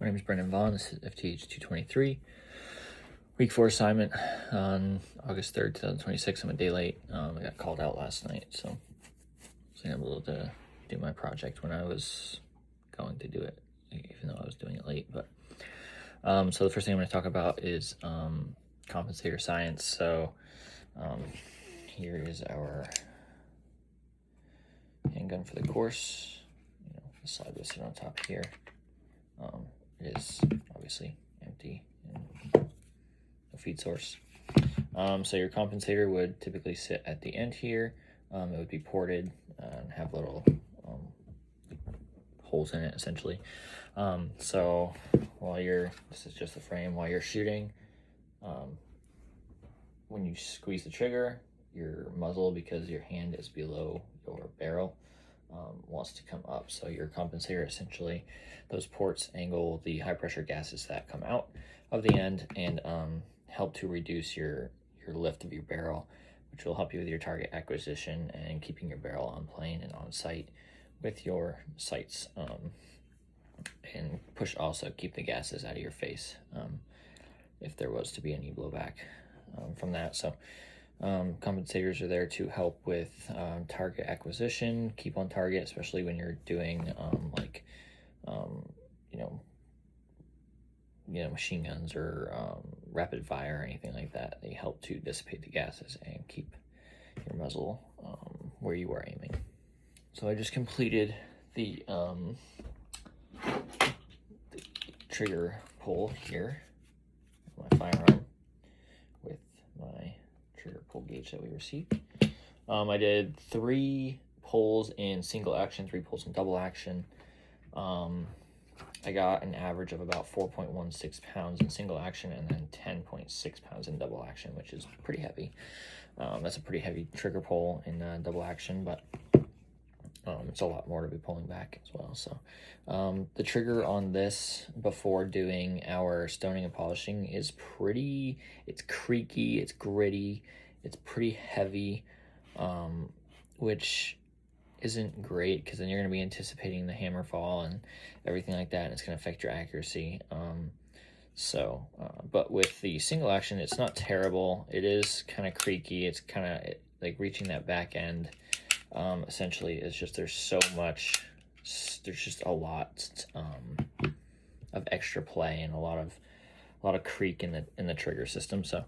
My name is Brendan Vaughn. This is FTH 223. Week 4 assignment on August 3rd, 2026. I'm a day late. I got called out last night, so I was able to do my project when I was going to do it, even though I was doing it late. But so the first thing I'm going to talk about is compensator science. So here is our handgun for the course. The slide will sit on top here. It is obviously empty and no feed source. So your compensator would typically sit at the end here. It would be ported and have little holes in it essentially. So this is just the frame, while you're shooting, when you squeeze the trigger, your muzzle, because your hand is below your barrel, wants to come up. So your compensator, essentially, those ports angle the high pressure gases that come out of the end and help to reduce your lift of your barrel, which will help you with your target acquisition and keeping your barrel on plane and on sight with your sights, and also keep the gases out of your face if there was to be any blowback from that. So compensators are there to help with target acquisition, keep on target, especially when you're doing machine guns or rapid fire or anything like that. They help to dissipate the gases and keep your muzzle where you are aiming. So I just completed the trigger pull here, my firearm, with my trigger pull gauge that we received. I did 3 pulls in single action, 3 pulls in double action. I got an average of about 4.16 pounds in single action and then 10.6 pounds in double action, which is pretty heavy. That's a pretty heavy trigger pull in double action, but it's a lot more to be pulling back as well. So the trigger on this before doing our stoning and polishing is it's creaky, it's gritty, it's pretty heavy, which isn't great because then you're going to be anticipating the hammer fall and everything like that, and it's going to affect your accuracy. But with the single action, it's not terrible. It is kind of creaky. It's kind of like reaching that back end. Essentially, it's just there's just a lot of extra play and a lot of creak in the trigger system. So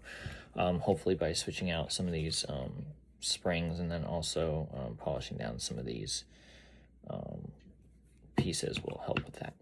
hopefully by switching out some of these springs and then also polishing down some of these pieces will help with that.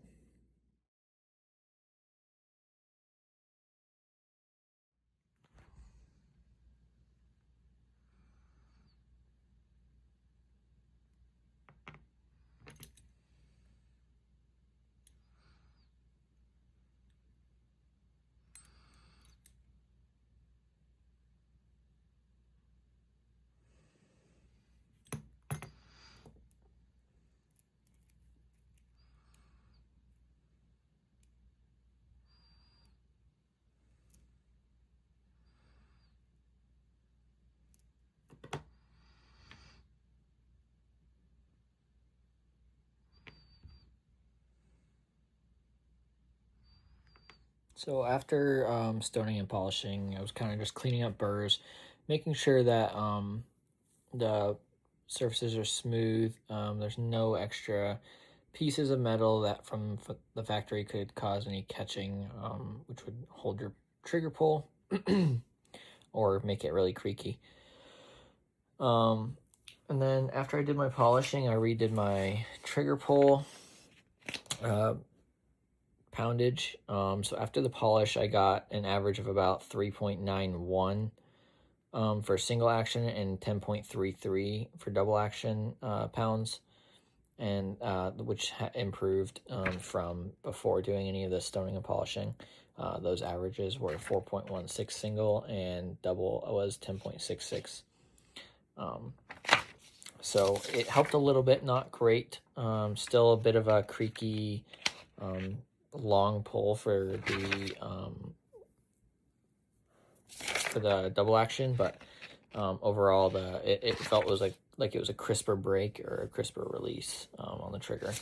So after stoning and polishing, I was kind of just cleaning up burrs, making sure that the surfaces are smooth. There's no extra pieces of metal that from the factory could cause any catching, which would hold your trigger pull or make it really creaky. And then after I did my polishing, I redid my trigger pull poundage. So after the polish, I got an average of about 3.91 for single action and 10.33 for double action pounds, and which improved from before doing any of the stoning and polishing. Those averages were 4.16 single and double was 10.66. So it helped a little bit, not great. Still a bit of a creaky long pull for the double action, but overall it felt like it was a crisper break or a crisper release on the trigger.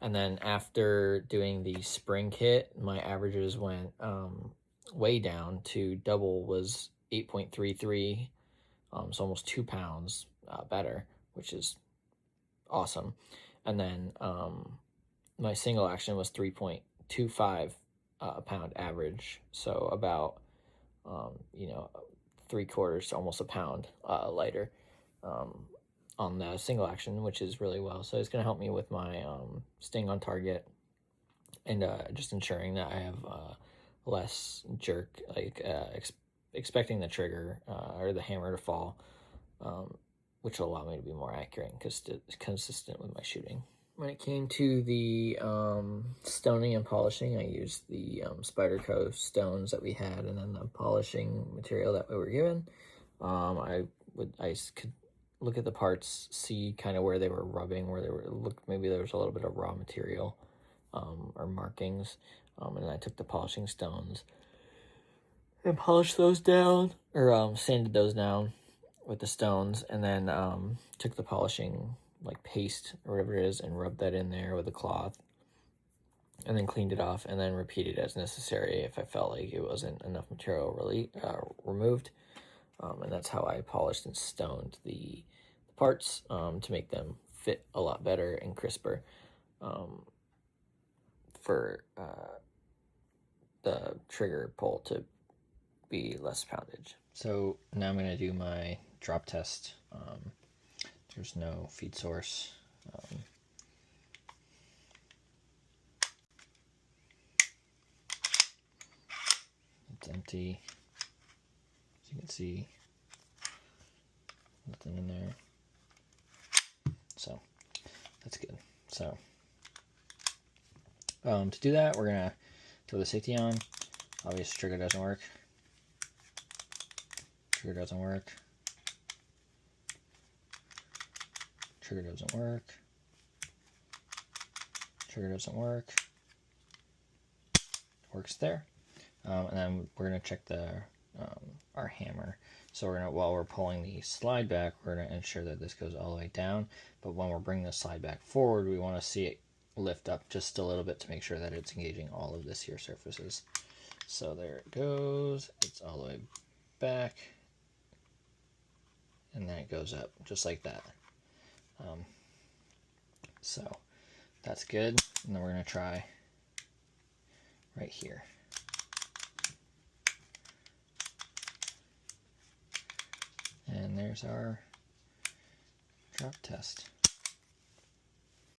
And then after doing the spring kit, my averages went way down to double was 8.33, so almost 2 pounds better, which is awesome. And then my single action was 3.25 pound average, so about 3/4 to almost a pound lighter on the single action, which is really well. So it's going to help me with my staying on target and just ensuring that I have less jerk, like expecting the trigger or the hammer to fall, which will allow me to be more accurate and consistent with my shooting. When it came to the stoning and polishing, I used the Spyderco stones that we had, and then the polishing material that we were given. I could look at the parts, see kind of where they were rubbing, where they were maybe there was a little bit of raw material or markings, and I took the polishing stones and polished those down, or sanded those down with the stones, and then took the polishing like paste or whatever it is and rubbed that in there with a cloth, and then cleaned it off, and then repeated as necessary if I felt like it wasn't enough material removed. And that's how I polished and stoned the parts to make them fit a lot better and crisper for the trigger pull to be less poundage. So now I'm going to do my drop test. There's no feed source. It's empty. As you can see, nothing in there. So that's good. So to do that, we're gonna throw the safety on. Obviously, trigger doesn't work. Trigger doesn't work. Trigger doesn't work. Trigger doesn't work. Works there. And then we're gonna check our hammer. So we're gonna, while we're pulling the slide back, we're gonna ensure that this goes all the way down. But when we're bringing the slide back forward, we want to see it lift up just a little bit to make sure that it's engaging all of this here surfaces. So there it goes. It's all the way back, and then it goes up just like that. So that's good. And then we're gonna try right here. And there's our drop test.